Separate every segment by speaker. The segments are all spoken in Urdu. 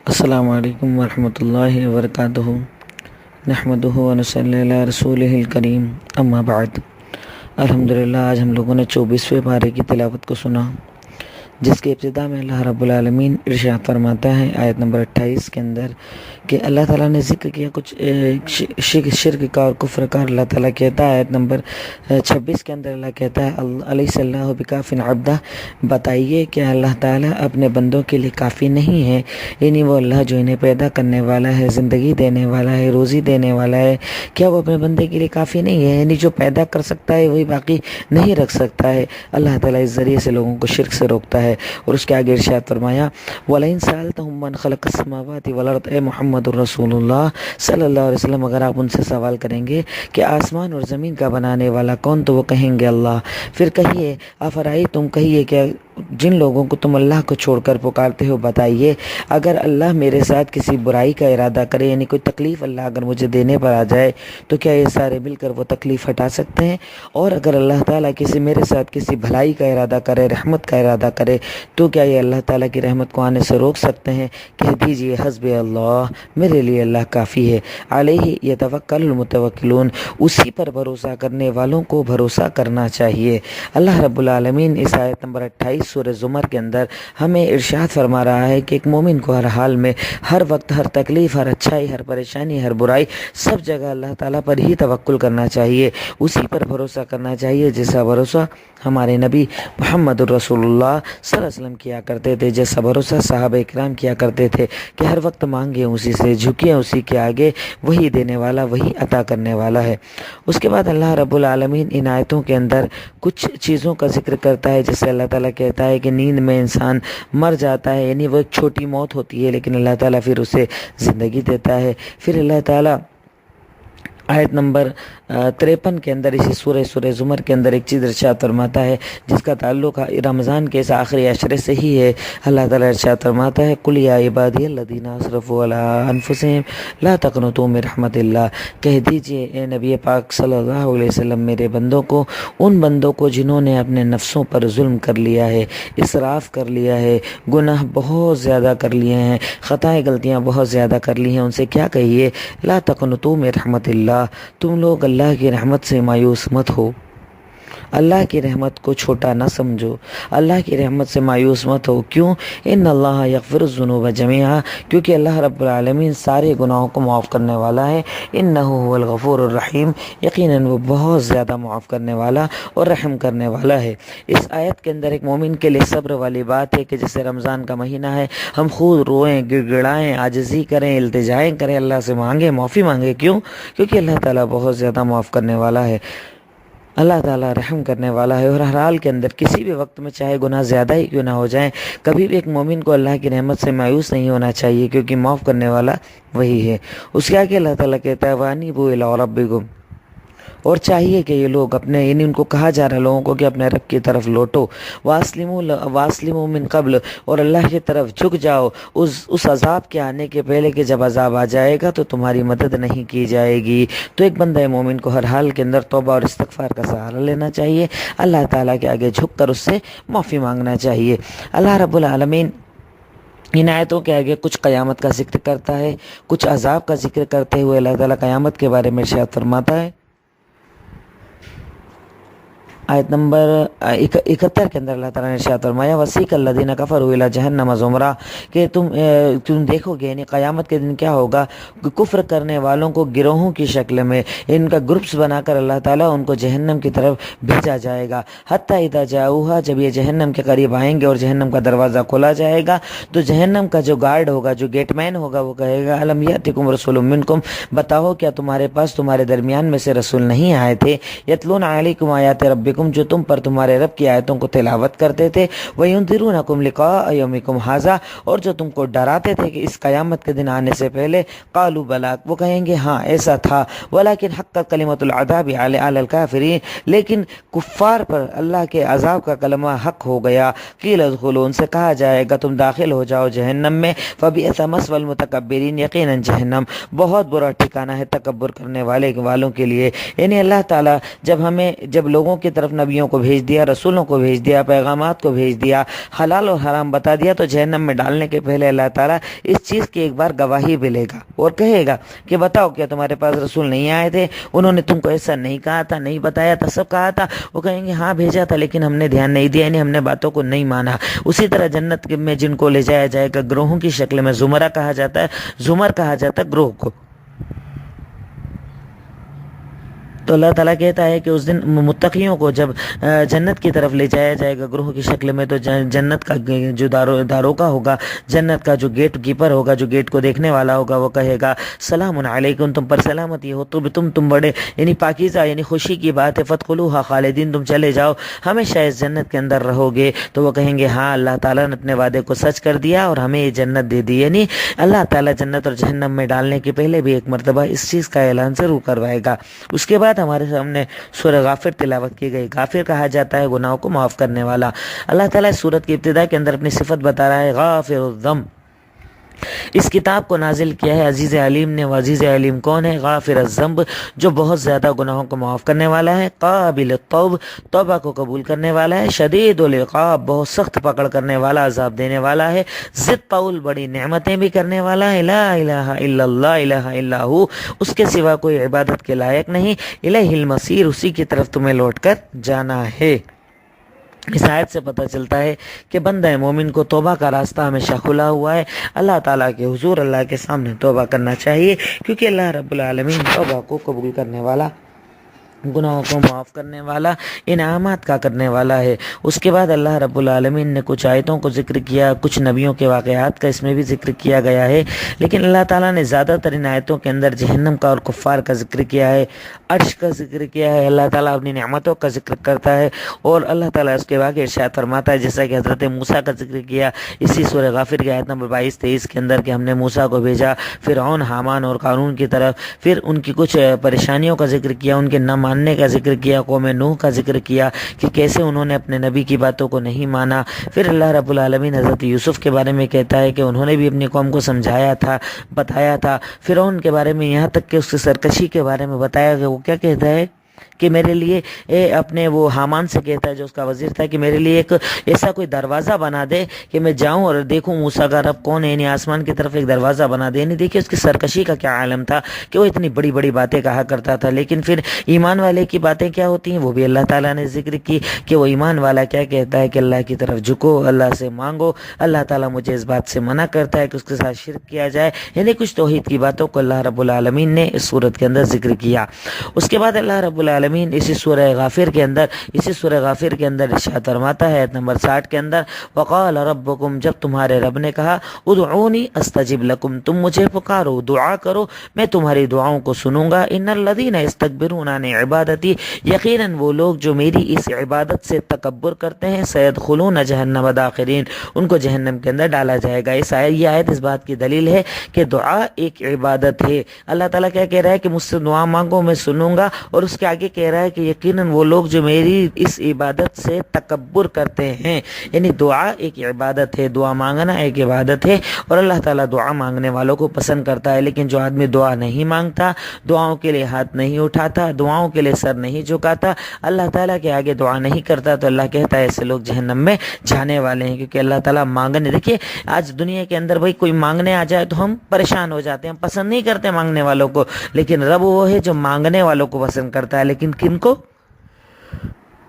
Speaker 1: السلام علیکم ورحمۃ اللہ وبرکاتہ نحمدہ ونصلی علی رسولہ الکریم اما بعد۔ الحمدللہ آج ہم لوگوں نے 24ویں پارے کی تلاوت کو سنا، جس کے ابتدا میں اللہ رب العالمین ارشاد فرماتا ہے آیت نمبر 28 کے اندر کہ اللہ تعالیٰ نے ذکر کیا کچھ شرک کا اور کفر کا۔ اللہ تعالیٰ کہتا ہے آیت نمبر 26 کے اندر اللہ کہتا ہے علیہ اللہ بکاف عبدہ، بتائیے کہ اللہ تعالیٰ اپنے بندوں کے لیے کافی نہیں ہے، یعنی وہ اللہ جو انہیں پیدا کرنے والا ہے، زندگی دینے والا ہے، روزی دینے والا ہے، کیا وہ اپنے بندے کے لیے کافی نہیں ہے؟ یعنی جو پیدا کر سکتا ہے وہی باقی نہیں رکھ سکتا ہے۔ اللہ تعالیٰ اس ذریعے سے لوگوں کو شرک سے روکتا ہے۔ اور اس کے آگے ارشاد فرمایا وَلَئِن سَأَلْتَهُم مَّن خَلَقَ السَّمَاوَاتِ وَالْأَرْضَ، اے محمد الرسول اللہ صلی اللہ علیہ وسلم، اگر آپ ان سے سوال کریں گے کہ آسمان اور زمین کا بنانے والا کون، تو وہ کہیں گے اللہ۔ پھر کہیے افرائیتم، کہیے کہ جن لوگوں کو تم اللہ کو چھوڑ کر پکارتے ہو، بتائیے اگر اللہ میرے ساتھ کسی برائی کا ارادہ کرے، یعنی کوئی تکلیف اللہ اگر مجھے دینے پر آ جائے، تو کیا یہ سارے مل کر وہ تکلیف ہٹا سکتے ہیں؟ اور اگر اللہ تعالیٰ میرے ساتھ کسی بھلائی کا ارادہ کرے، رحمت کا ارادہ کرے، تو کیا یہ اللہ تعالیٰ کی رحمت کو آنے سے روک سکتے ہیں؟ کہہ دیجئے حسبی اللہ، میرے لیے اللہ کافی ہے، علیہ یتوکل المتوکلون، اسی پر بھروسہ کرنے والوں کو بھروسہ کرنا چاہیے۔ اللہ رب العالمین اس آیت نمبر 28 سورہ زمر کے اندر ہمیں ارشاد فرما رہا ہے کہ ایک مومن کو ہر حال میں، ہر وقت، ہر تکلیف، ہر اچھائی، ہر پریشانی، ہر برائی، سب جگہ اللہ تعالیٰ پر ہی توکل کرنا چاہیے، اسی پر بھروسہ کرنا چاہیے جیسا بھروسہ ہمارے نبی محمد الرسول اللہ صلی اللہ علیہ وسلم کیا کرتے تھے، جیسا بھروسہ صحابہ اکرام کیا کرتے تھے کہ ہر وقت مانگے اسی سے، جھکے اسی کے آگے، وہی دینے والا، وہی عطا کرنے والا ہے۔ اس کے بعد اللہ رب العالمین ان آیتوں کے اندر کچھ چیزوں کا ذکر کرتا ہے، جیسے اللہ تعالیٰ کہتا ہے کہ نیند میں انسان مر جاتا ہے، یعنی وہ ایک چھوٹی موت ہوتی ہے، لیکن اللہ تعالیٰ پھر اسے زندگی دیتا ہے۔ پھر اللہ تعالیٰ آیت نمبر 53 کے اندر اسی سورہ زمر کے اندر ایک چیز ارشاد فرماتا ہے جس کا تعلق رمضان کے اس آخری عشرے سے ہی ہے۔ اللہ تعالیٰ ارشاد فرماتا ہے قُلْ يَا عِبَادِيَ الَّذِينَ أَسْرَفُوا عَلَىٰ أَنفُسِهِمْ لَا تَقْنَطُوا مِن رَحْمَتِ اللَّهِ، کہہ دیجئے اے نبی پاک صلی اللہ علیہ وسلم میرے بندوں کو، ان بندوں کو جنہوں نے اپنے نفسوں پر ظلم کر لیا ہے، اسراف کر لیا ہے، گناہ بہت زیادہ کر لیے ہیں، خطائیں غلطیاں بہت زیادہ کر لی ہیں، ان سے کیا کہیے لا تقنطوا من رحمت اللہ، تم لوگ اللہ کی رحمت سے مایوس مت ہو، اللہ کی رحمت کو چھوٹا نہ سمجھو، اللہ کی رحمت سے مایوس مت ہو۔ کیوں؟ ان اللہ یغفر الذنوب جميعا، کیونکہ اللہ رب العالمین سارے گناہوں کو معاف کرنے والا ہے۔ انہ هو الغفور الرحیم، یقیناً وہ بہت زیادہ معاف کرنے والا اور رحم کرنے والا ہے۔ اس آیت کے اندر ایک مومن کے لیے صبر والی بات ہے کہ جیسے رمضان کا مہینہ ہے، ہم خود روئیں، گڑ گڑائیں، عاجزی کریں، التجائیں کریں، اللہ سے مانگیں، معافی مانگیں۔ کیوں؟ کیونکہ اللہ تعالیٰ بہت زیادہ معاف کرنے والا ہے، اللہ تعالیٰ رحم کرنے والا ہے۔ اور ہر حال کے اندر کسی بھی وقت میں چاہے گناہ زیادہ ہی کیوں نہ ہو جائیں، کبھی بھی ایک مومن کو اللہ کی رحمت سے مایوس نہیں ہونا چاہیے، کیونکہ معاف کرنے والا وہی ہے۔ اس کے آگے اللہ تعالیٰ کہتا ہے وَأَنِيبُوا إِلَىٰ رَبِّكُمْ، اور چاہیے کہ یہ لوگ اپنے، یعنی ان کو کہا جا رہا ہے لوگوں کو کہ اپنے رب کی طرف لوٹو، واسلموا من قبل، اور اللہ کی طرف جھک جاؤ اس عذاب کے آنے کے پہلے کہ جب عذاب آ جائے گا تو تمہاری مدد نہیں کی جائے گی۔ تو ایک بندہ مومن کو ہر حال کے اندر توبہ اور استغفار کا سہارا لینا چاہیے، اللہ تعالیٰ کے آگے جھک کر اس سے معافی مانگنا چاہیے۔ اللہ رب العالمین ان آیتوں کے آگے کچھ قیامت کا ذکر کرتا ہے، کچھ عذاب کا ذکر کرتے ہوئے اللہ تعالیٰ قیامت کے بارے میں ارشاد فرماتا ہے۔ آیت نمبر 71 کے اندر اللہ تعالیٰ نے ارشاد فرمایا وَسِیقَ الَّذِينَ كَفَرُوا إِلَىٰ جَهَنَّمَ زُمَرًا، کہ تم دیکھو گے، یعنی قیامت کے دن کیا ہوگا، کفر کرنے والوں کو گروہوں کی شکل میں، ان کا گروپس بنا کر اللہ تعالیٰ ان کو جہنم کی طرف بھیجا جائے گا۔ حَتَّىٰ إِذَا جَاءُوهَا، جب یہ جہنم کے قریب آئیں گے اور جہنم کا دروازہ کھولا جائے گا، تو جہنم کا جو گارڈ ہوگا، جو گیٹ مین ہوگا، وہ کہے گا أَلَمْ يَأْتِكُمْ رَسُولٌ مِّنكُمْ، بتاؤ کیا تمہارے پاس، تمہارے درمیان میں سے رسول نہیں آئے تھے، يَتْلُونَ عَلَيْكُمْ آيَاتِ رَبِّكُمْ، جو تم پر تمہارے رب کی آیتوں کو تلاوت کرتے تھے، وَيُنذِرُونَكُمْ لِقَاءَ يَوْمِكُمْ هَٰذَا، اور جو تم کو ڈراتے تھے کہ اس قیامت کے دن آنے سے پہلے، قَالُوا بَلَىٰ، وہ کہیں گے ہاں ایسا تھا، وَلَٰكِنْ حَقَّتْ كَلِمَةُ الْعَذَابِ عَلَى الْكَافِرِينَ، لیکن کفار پر اللہ کے عذاب کا کلمہ حق ہو گیا۔ قِيلَ ادْخُلُوا، ان سے کہا جائے گا تم داخل ہو جاؤ جہنم میں، فَبِئْسَ مَثْوَى الْمُتَكَبِّرِينَ، یقیناً جہنم بہت برا ٹھکانہ ہے تکبر کرنے والوں کے لیے۔ یعنی اللہ تعالیٰ جب لوگوں کی طرف طرف نبیوں کو بھیج دیا، رسولوں کو بھیج دیا، پیغامات کو بھیج دیا، حلال اور حرام بتا دیا، تو جہنم میں ڈالنے کے پہلے اللہ تعالیٰ اس چیز کی ایک بار گواہی بھی لے گا اور کہے گا کہ بتاؤ کیا تمہارے پاس رسول نہیں آئے تھے، انہوں نے تم کو ایسا نہیں کہا تھا، نہیں بتایا تھا، سب کہا تھا؟ وہ کہیں گے ہاں بھیجا تھا لیکن ہم نے دھیان نہیں دیا، یعنی ہم نے باتوں کو نہیں مانا۔ اسی طرح جنت میں جن کو لے جایا جائے گا گروہوں کی شکل میں، زمرہ کہا جاتا ہے، زمر کہا جاتا ہے گروہ کو۔ تو اللہ تعالیٰ کہتا ہے کہ اس دن متقیوں کو جب جنت کی طرف لے جایا جائے گا گروہ کی شکل میں، تو جنت کا جو داروغہ ہوگا، جنت کا جو گیٹ کیپر ہوگا، جو گیٹ کو دیکھنے والا ہوگا، وہ کہے گا سلام علیکم، تم پر سلامتی ہو، تم بڑے یعنی پاکیزہ، یعنی خوشی کی بات ہے، فادخلوها خالدین، تم چلے جاؤ ہمیشہ اس جنت کے اندر رہو گے۔ تو وہ کہیں گے ہاں اللہ تعالیٰ نے اپنے وعدے کو سچ کر دیا اور ہمیں یہ جنت دے دی، یعنی اللہ تعالیٰ جنت اور جہنم میں ڈالنے کے پہلے بھی ایک مرتبہ اس چیز کا اعلان ضرور کروائے گا۔ اس کے بعد ہمارے سامنے سورہ غافر تلاوت کی گئی۔ غافر کہا جاتا ہے گناہوں کو معاف کرنے والا۔ اللہ تعالیٰ اس سورت کی ابتدا کے اندر اپنی صفت بتا رہا ہے، غافر الذنب۔ اس کتاب کو نازل کیا ہے عزیز علیم نے، عزیز علیم کون ہے؟ غافر الذنب، جو بہت زیادہ گناہوں کو معاف کرنے والا ہے، قابل التوب، توبہ کو قبول کرنے والا ہے، شدید العقاب، بہت سخت پکڑ کرنے والا، عذاب دینے والا ہے، ذی طول، بڑی نعمتیں بھی کرنے والا ہے، لا الہ الا اللہ، الہ الا ہو، اس کے سوا کوئی عبادت کے لائق نہیں، الیہ المصیر، اسی کی طرف تمہیں لوٹ کر جانا ہے۔ اس آیت سے پتہ چلتا ہے کہ بندہ مومن کو توبہ کا راستہ ہمیشہ کھلا ہوا ہے، اللہ تعالیٰ کے حضور، اللہ کے سامنے توبہ کرنا چاہیے، کیونکہ اللہ رب العالمین توبہ کو قبول کرنے والا، گناہوں کو معاف کرنے والا، انعامات کا کرنے والا ہے۔ اس کے بعد اللہ رب العالمین نے کچھ آیتوں کو ذکر کیا، کچھ نبیوں کے واقعات کا اس میں بھی ذکر کیا گیا ہے، لیکن اللہ تعالیٰ نے زیادہ تر ان آیتوں کے اندر جہنم کا اور کفار کا ذکر کیا ہے، عرش کا ذکر کیا ہے، اللہ تعالیٰ اپنی نعمتوں کا ذکر کرتا ہے، اور اللہ تعالیٰ اس کے بعد ارشاد فرماتا ہے، جیسا کہ حضرت موسیٰ کا ذکر کیا اسی سورہ غافر کی آیت نمبر 22-23 کے اندر، کہ ہم نے موسیٰ کو بھیجا فرعون، حامان اور قارون کی طرف، پھر ان کی کچھ پریشانیوں کا ذکر کیا، ان کے نہ ماننے کا ذکر کیا، قوم نوح کا ذکر کیا کہ کیسے انہوں نے اپنے نبی کی باتوں کو نہیں مانا۔ پھر اللہ رب العالمین حضرت یوسف کے بارے میں کہتا ہے کہ انہوں نے بھی اپنی قوم کو سمجھایا تھا، بتایا تھا۔ فرعون کے بارے میں یہاں تک کہ اس کی سرکشی کے بارے میں بتایا کہ وہ کیا کہتا ہے کہ میرے لیے اپنے وہ حامان سے کہتا ہے جو اس کا وزیر تھا کہ میرے لیے ایک ایسا کوئی دروازہ بنا دے کہ میں جاؤں اور دیکھوں موسیٰ کا رب کون ہے، یعنی آسمان کی طرف ایک دروازہ بنا دے۔ یعنی دیکھیں اس کی سرکشی کا کیا عالم تھا کہ وہ اتنی بڑی بڑی باتیں کہا کرتا تھا، لیکن پھر ایمان والے کی باتیں کیا ہوتی ہیں وہ بھی اللہ تعالیٰ نے ذکر کی کہ وہ ایمان والا کیا کہتا ہے کہ اللہ کی طرف جھکو، اللہ سے مانگو، اللہ تعالیٰ مجھے اس بات سے منع کرتا ہے کہ اس کے ساتھ شرک کیا جائے، یعنی کچھ توحید کی باتوں کو اللہ رب العالمین نے اس صورت کے اندر ذکر کیا۔ اس کے بعد اللہ رب العالمین اسی سورہ غافر کے اندر ارشاد فرماتا ہے آیت نمبر 60 کے اندر، وقال ربکم، جب تمہارے رب نے کہا ادعونی استجب لکم، تم مجھے پکارو، دعا کرو، میں تمہاری دعاؤں کو سنوں گا، ان الذین استکبرون عن عبادتی، یقیناً وہ لوگ جو میری اس عبادت سے تکبر کرتے ہیں، سیدخلون جہنم داخرین، ان کو جہنم کے اندر ڈالا جائے گا۔ یہ آیت اس بات کی دلیل ہے کہ دعا ایک عبادت ہے۔ اللہ تعالیٰ کیا کہہ رہا ہے کہ مجھ سے دعا مانگو میں سنوں گا، اور اس کے آگے کہہ رہا ہے کہ یقیناً وہ لوگ جو میری اس عبادت سے تکبر کرتے ہیں، یعنی دعا ایک عبادت ہے، دعا مانگنا ایک عبادت ہے، اور اللہ تعالیٰ دعا مانگنے والوں کو پسند کرتا ہے۔ لیکن جو آدمی دعا نہیں مانگتا، دعاؤں کے لیے ہاتھ نہیں اٹھاتا، دعاؤں کے لیے سر نہیں جھکاتا، اللہ تعالیٰ کے آگے دعا نہیں کرتا، تو اللہ کہتا ہے ایسے لوگ جہنم میں جانے والے ہیں، کیونکہ اللہ تعالیٰ مانگنے، دیکھیے آج دنیا کے اندر بھائی کوئی مانگنے آ جائے تو ہم پریشان ہو جاتے ہیں، ہم پسند نہیں کرتے مانگنے والوں کو، لیکن رب وہ ہے جو مانگنے والوں کو پسند کرتا ہے، لیکن کن کو؟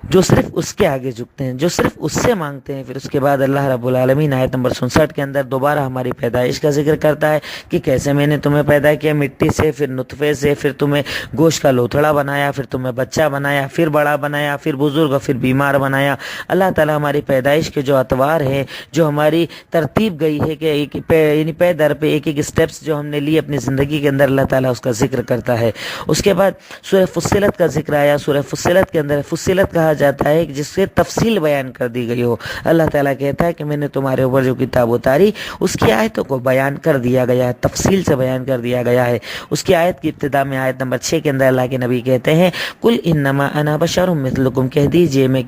Speaker 1: جو صرف اس کے آگے جھکتے ہیں، جو صرف اس سے مانگتے ہیں۔ پھر اس کے بعد اللہ رب العالمین آیت نمبر 67 کے اندر دوبارہ ہماری پیدائش کا ذکر کرتا ہے کہ کیسے میں نے تمہیں پیدا کیا، مٹی سے، پھر نطفے سے، پھر تمہیں گوشت کا لوتھڑا بنایا، پھر تمہیں بچہ بنایا، پھر بڑا بنایا، پھر بزرگ، پھر بیمار بنایا۔ اللہ تعالیٰ ہماری پیدائش کے جو اطوار ہیں، جو ہماری ترتیب گئی ہے کہ یعنی پے در پہ ایک ایک سٹیپس جو ہم نے لی اپنی زندگی کے اندر، اللہ تعالیٰ اس کا ذکر کرتا ہے۔ اس کے بعد سورہ فصلت کا ذکر آیا۔ سورہ فصلت کے اندر فصلت کہا جاتا ہے جس سے تفصیل بیان کر دی گئی ہو۔ اللہ تعالیٰ کہتا ہے کہ میں نے تمہارے اوپر جو کتاب اتاری اس کی آیتوں کو بیان کر دیا گیا ہے، تفصیل سے بیان کر دیا گیا ہے۔ اس کی آیت کی ابتدا میں آیت نمبر 6 کے اندر اللہ کے نبی کہتے ہیں قل انما انا بشر مثلکم، کہہ دیجئے میں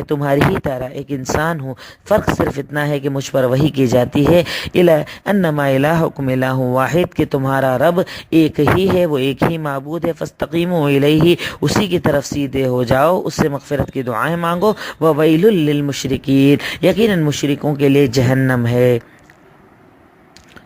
Speaker 1: تمہاری ہی طرح ایک انسان ہوں، فرق صرف اتنا ہے کہ مجھ پر وحی کی جاتی ہے انما الہکم الہ واحد، کہ تمہارا رب ایک ہی ہے، وہ ایک ہی معبود ہے، فاستقیموا الیہ، اسی کی طرف سیدھے ہو جاؤ اس سے مغفرت کی دعائیں مانگو. وویل للمشرکین، یقیناً مشرکوں کے لیے جہنم ہے.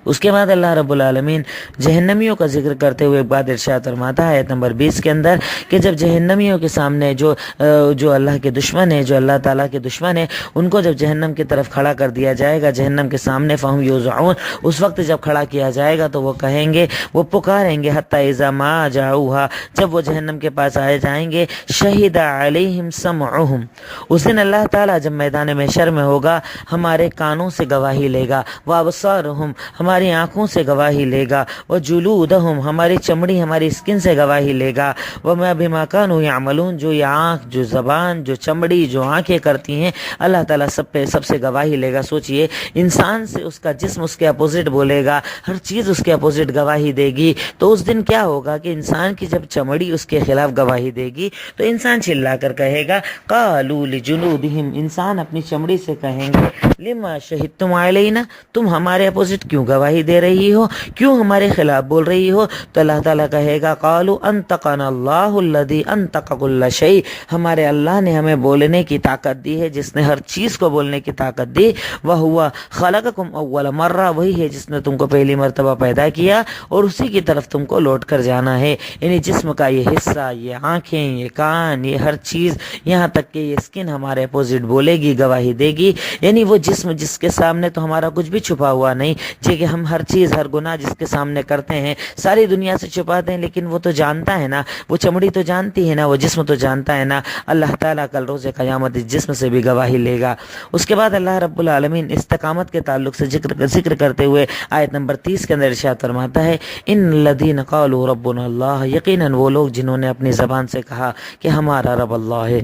Speaker 1: اس کے بعد اللہ رب العالمین جہنمیوں کا ذکر کرتے ہوئے ایک بات ارشاد فرماتا ہے آیت نمبر 20 کے اندر کہ جب جہنمیوں کے سامنے جو اللہ کے دشمن ہیں، جو اللہ تعالیٰ کے دشمن ہیں، ان کو جب جہنم کی طرف کھڑا کر دیا جائے گا، جہنم کے سامنے فہم یوزعون، اس وقت جب کھڑا کیا جائے گا تو وہ کہیں گے، وہ پکاریں گے حتی اذا ما جاؤہا، جب وہ جہنم کے پاس آئے جائیں گے، شہد علیہم سمعہم، اس دن اللہ تعالیٰ جب میدان محشر میں ہوگا ہمارے کانوں سے گواہی لے گا، وابصارہم، ہماری آنکھوں سے گواہی لے گا، وجلودہم، ہماری چمڑی ہماری اسکن سے گواہی لے گا، وما بما کانوا یعملون، جو یہ آنکھ، جو زبان، جو چمڑی، جو آنکھیں کرتی ہیں، اللہ تعالیٰ سب سے گواہی لے گا. سوچئے انسان سے اس کا جسم اس کے اپوزٹ بولے گا، ہر چیز اس کے اپوزٹ گواہی دے گی، تو اس دن کیا ہوگا کہ انسان کی جب چمڑی اس کے خلاف گواہی دے گی تو انسان چلا کر کہے گا قالوا لجلودہم، انسان اپنی چمڑی سے کہیں گے لما شہدتم علینا، تم ہمارے اپوزٹ کیوں گواہی دے رہی ہو، کیوں ہمارے خلاف بول رہی ہو؟ تو اللہ تعالیٰ کہے گا قالوا انطقنا اللہ الذی انطق کل شیء، ہمارے اللہ نے ہمیں بولنے کی طاقت دی ہے، جس نے ہر چیز کو بولنے کی طاقت دی. وہو خلقکم اول مرہ، وہی ہے جس نے تم کو پہلی مرتبہ پیدا کیا اور اسی کی طرف تم کو لوٹ کر جانا ہے. یعنی جسم کا یہ حصہ، یہ آنکھیں، یہ کان، یہ ہر چیز، یہاں تک کہ یہ اسکن ہمارے اپوزٹ بولے گی، گواہی دے گی. یعنی وہ جسم جس کے سامنے تو ہمارا کچھ بھی چھپا ہوا نہیں، جی کہ ہم ہر چیز، ہر گناہ جس کے سامنے کرتے ہیں، ساری دنیا سے چھپاتے ہیں، لیکن وہ تو جانتا ہے نا، وہ چمڑی تو جانتی ہے نا، وہ جسم تو جانتا ہے نا. اللہ تعالیٰ کل روز قیامت اس جسم سے بھی گواہی لے گا. اس کے بعد اللہ رب العالمین استقامت کے تعلق سے ذکر کرتے ہوئے آیت نمبر 30 کے اندر ارشاد فرماتا ہے ان الذین قالوا ربنا اللہ، یقیناً وہ لوگ جنہوں نے اپنی زبان سے کہا کہ ہمارا رب اللہ ہے،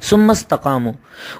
Speaker 1: ثم استقاموا،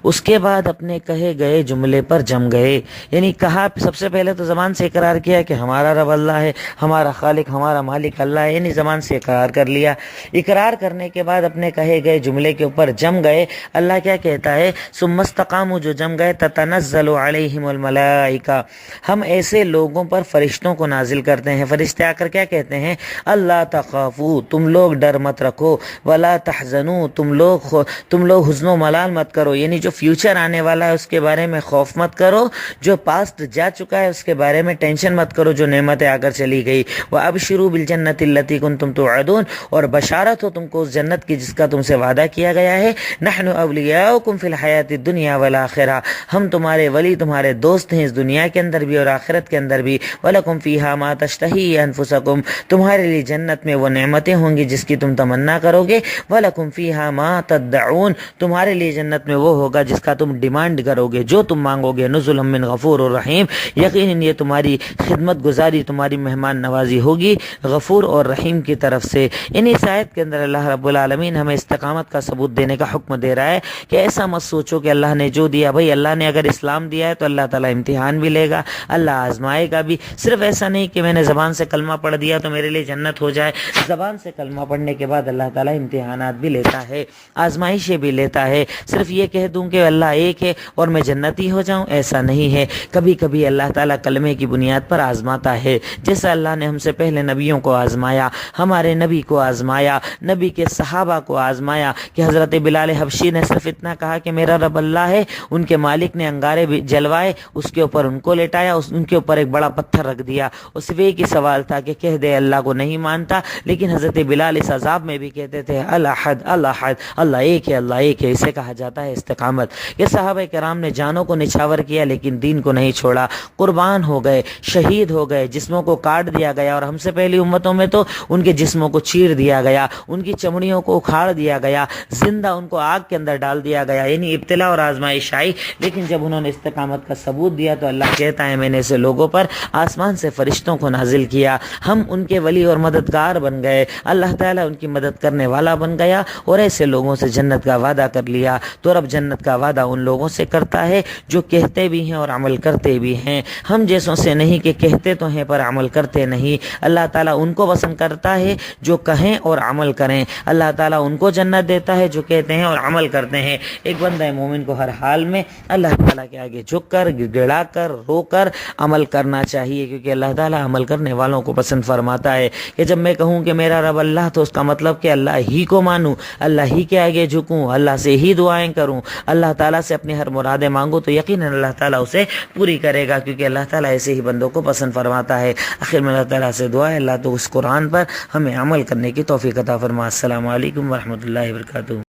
Speaker 1: اس کے بعد اپنے کہے گئے جملے پر جم گئے. یعنی کہا سب سے پہلے تو زبان سے اقرار کیا کہ ہمارا رب اللہ ہے، ہمارا خالق، ہمارا مالک اللہ ہے، یعنی زبان سے اقرار کر لیا. اقرار کرنے کے بعد اپنے کہے گئے جملے کے اوپر جم گئے. اللہ کیا کہتا ہے؟ ثم استقاموا، جو جم گئے، تتنزل علیہم الملائکہ، ہم ایسے لوگوں پر فرشتوں کو نازل کرتے ہیں. فرشتے آ کر کیا کہتے ہیں؟ اللہ تخافوا، تم لوگ ڈر مت رکھو، ولا تحزنوا، تم لوگ حزن و ملال مت کرو، یعنی جو فیوچر آنے والا ہے اس کے بارے میں خوف مت کرو، جو پاسٹ جا چکا ہے اس کے بارے میں ٹینشن مت کرو، جو نعمتیں آ کر چلی گئی. وَأَبْشِرُوا بِالْجَنَّةِ الَّتِي كُنْتُمْ تُوعَدُونَ، اور بشارت ہو تم کو اس جنت کی جس کا تم سے وعدہ کیا گیا ہے. نحن اولیاؤکم فی الحیات الدنیا والآخرہ، ہم تمہارے ولی، تمہارے دوست ہیں اس دنیا کے اندر بھی اور آخرت کے اندر بھی. وَلَكُمْ فِيهَا مَا تَشْتَهِي أَنفُسَكُمْ، تمہارے لیے جنت میں وہ نعمتیں ہوں گی جس کی تم تمنا کرو گے. وَلَكُمْ فِيهَا مَا تَدَّعُونَ، تمہارے لیے جنت میں وہ ہوگا جس کا تم ڈیمانڈ کرو گے، جو تم مانگو گے. نزلا من غفور الرحیم، یقیناً یہ تمہاری خدمت گزاری، تمہاری مہمان نوازی ہوگی غفور اور رحیم کی طرف سے. ان اس آیت کے اندر اللہ رب العالمین ہمیں استقامت کا ثبوت دینے کا حکم دے رہا ہے کہ ایسا مت سوچو کہ اللہ نے جو دیا، بھائی اللہ نے اگر اسلام دیا ہے تو اللہ تعالیٰ امتحان بھی لے گا، اللہ آزمائے گا بھی. صرف ایسا نہیں کہ میں نے زبان سے کلمہ پڑھ دیا تو میرے لیے جنت ہو جائے. زبان سے کلمہ پڑھنے کے بعد اللہ تعالیٰ امتحانات بھی لیتا ہے، آزمائشیں بھی لیتا ہے. صرف یہ کہہ دوں کہ اللہ ایک ہے اور میں جنتی ہو جاؤں، ایسا نہیں ہے. کبھی کبھی اللہ تعالیٰ کلمے کی بنیاد پر آزماتا ہے، جیسا اللہ نے ہم سے پہلے نبیوں کو آزمایا، ہمارے نبی کو آزمایا، نبی کے صحابہ کو آزمایا کہ حضرت بلال حبشی نے صرف اتنا کہا کہ میرا رب اللہ ہے، ان کے مالک نے انگارے جلوائے، اس کے اوپر ان کو لٹایا، ان کے اوپر ایک بڑا پتھر رکھ دیا. اس صرف ایک ہی سوال تھا کہ کہہ دے اللہ کو نہیں مانتا، لیکن حضرت بلال اس عذاب میں بھی کہتے تھے الحد الحد، اللہ ایک ہے، اللہ ایک ہے. اسے کہا جاتا ہے استقامت. کہ صحابہ کرام نے جانوں کو نچھاور کیا لیکن دین کو نہیں چھوڑا، قربان ہو گئے، شہید ہو گئے، جسموں کو کاٹ دیا گیا، اور ہم سے پہلی امتوں میں تو ان کے جسموں کو چیر دیا گیا، ان کی چمڑیوں کو اکھاڑ دیا گیا، زندہ ان کو آگ کے اندر ڈال دیا گیا. یعنی ابتلا اور آزمائش آئی، لیکن جب انہوں نے استقامت کا ثبوت دیا تو اللہ کہتا ہے میں نے ایسے لوگوں پر آسمان سے فرشتوں کو نازل کیا، ہم ان کے ولی اور مددگار بن گئے، اللہ تعالیٰ ان کی مدد کرنے والا بن گیا، اور ایسے لوگوں سے جنت کا وعدہ وعدہ کر لیا تو رب جنت کا وعدہ ان لوگوں سے کرتا ہے جو کہتے بھی ہیں اور عمل کرتے بھی ہیں، ہم جیسوں سے نہیں کہ کہتے تو ہیں پر عمل کرتے نہیں۔ اللہ تعالیٰ ان کو پسند کرتا ہے جو کہیں اور عمل کریں، اللہ تعالیٰ ان کو جنت دیتا ہے جو کہتے ہیں اور عمل کرتے ہیں۔ ایک بندہ مومن کو ہر حال میں اللہ تعالیٰ کے آگے جھک کر، گڑا کر، رو کر عمل کرنا چاہیے، کیونکہ اللہ تعالیٰ عمل کرنے والوں کو پسند فرماتا ہے۔ کہ جب میں کہوں کہ میرا رب اللہ تو اس کا مطلب کہ اللہ ہی کو مانوں، اللہ ہی کے آگے جھکوں، اللہ سے ہی دعائیں کروں، اللہ تعالیٰ سے اپنی ہر مرادیں مانگوں، تو یقیناً اللہ تعالیٰ اسے پوری کرے گا، کیونکہ اللہ تعالیٰ ایسے ہی بندوں کو پسند فرماتا ہے۔ آخر میں اللہ تعالیٰ سے دعا ہے اللہ تو اس قرآن پر ہمیں عمل کرنے کی توفیق عطا فرما۔ السلام علیکم ورحمۃ اللہ وبرکاتہ۔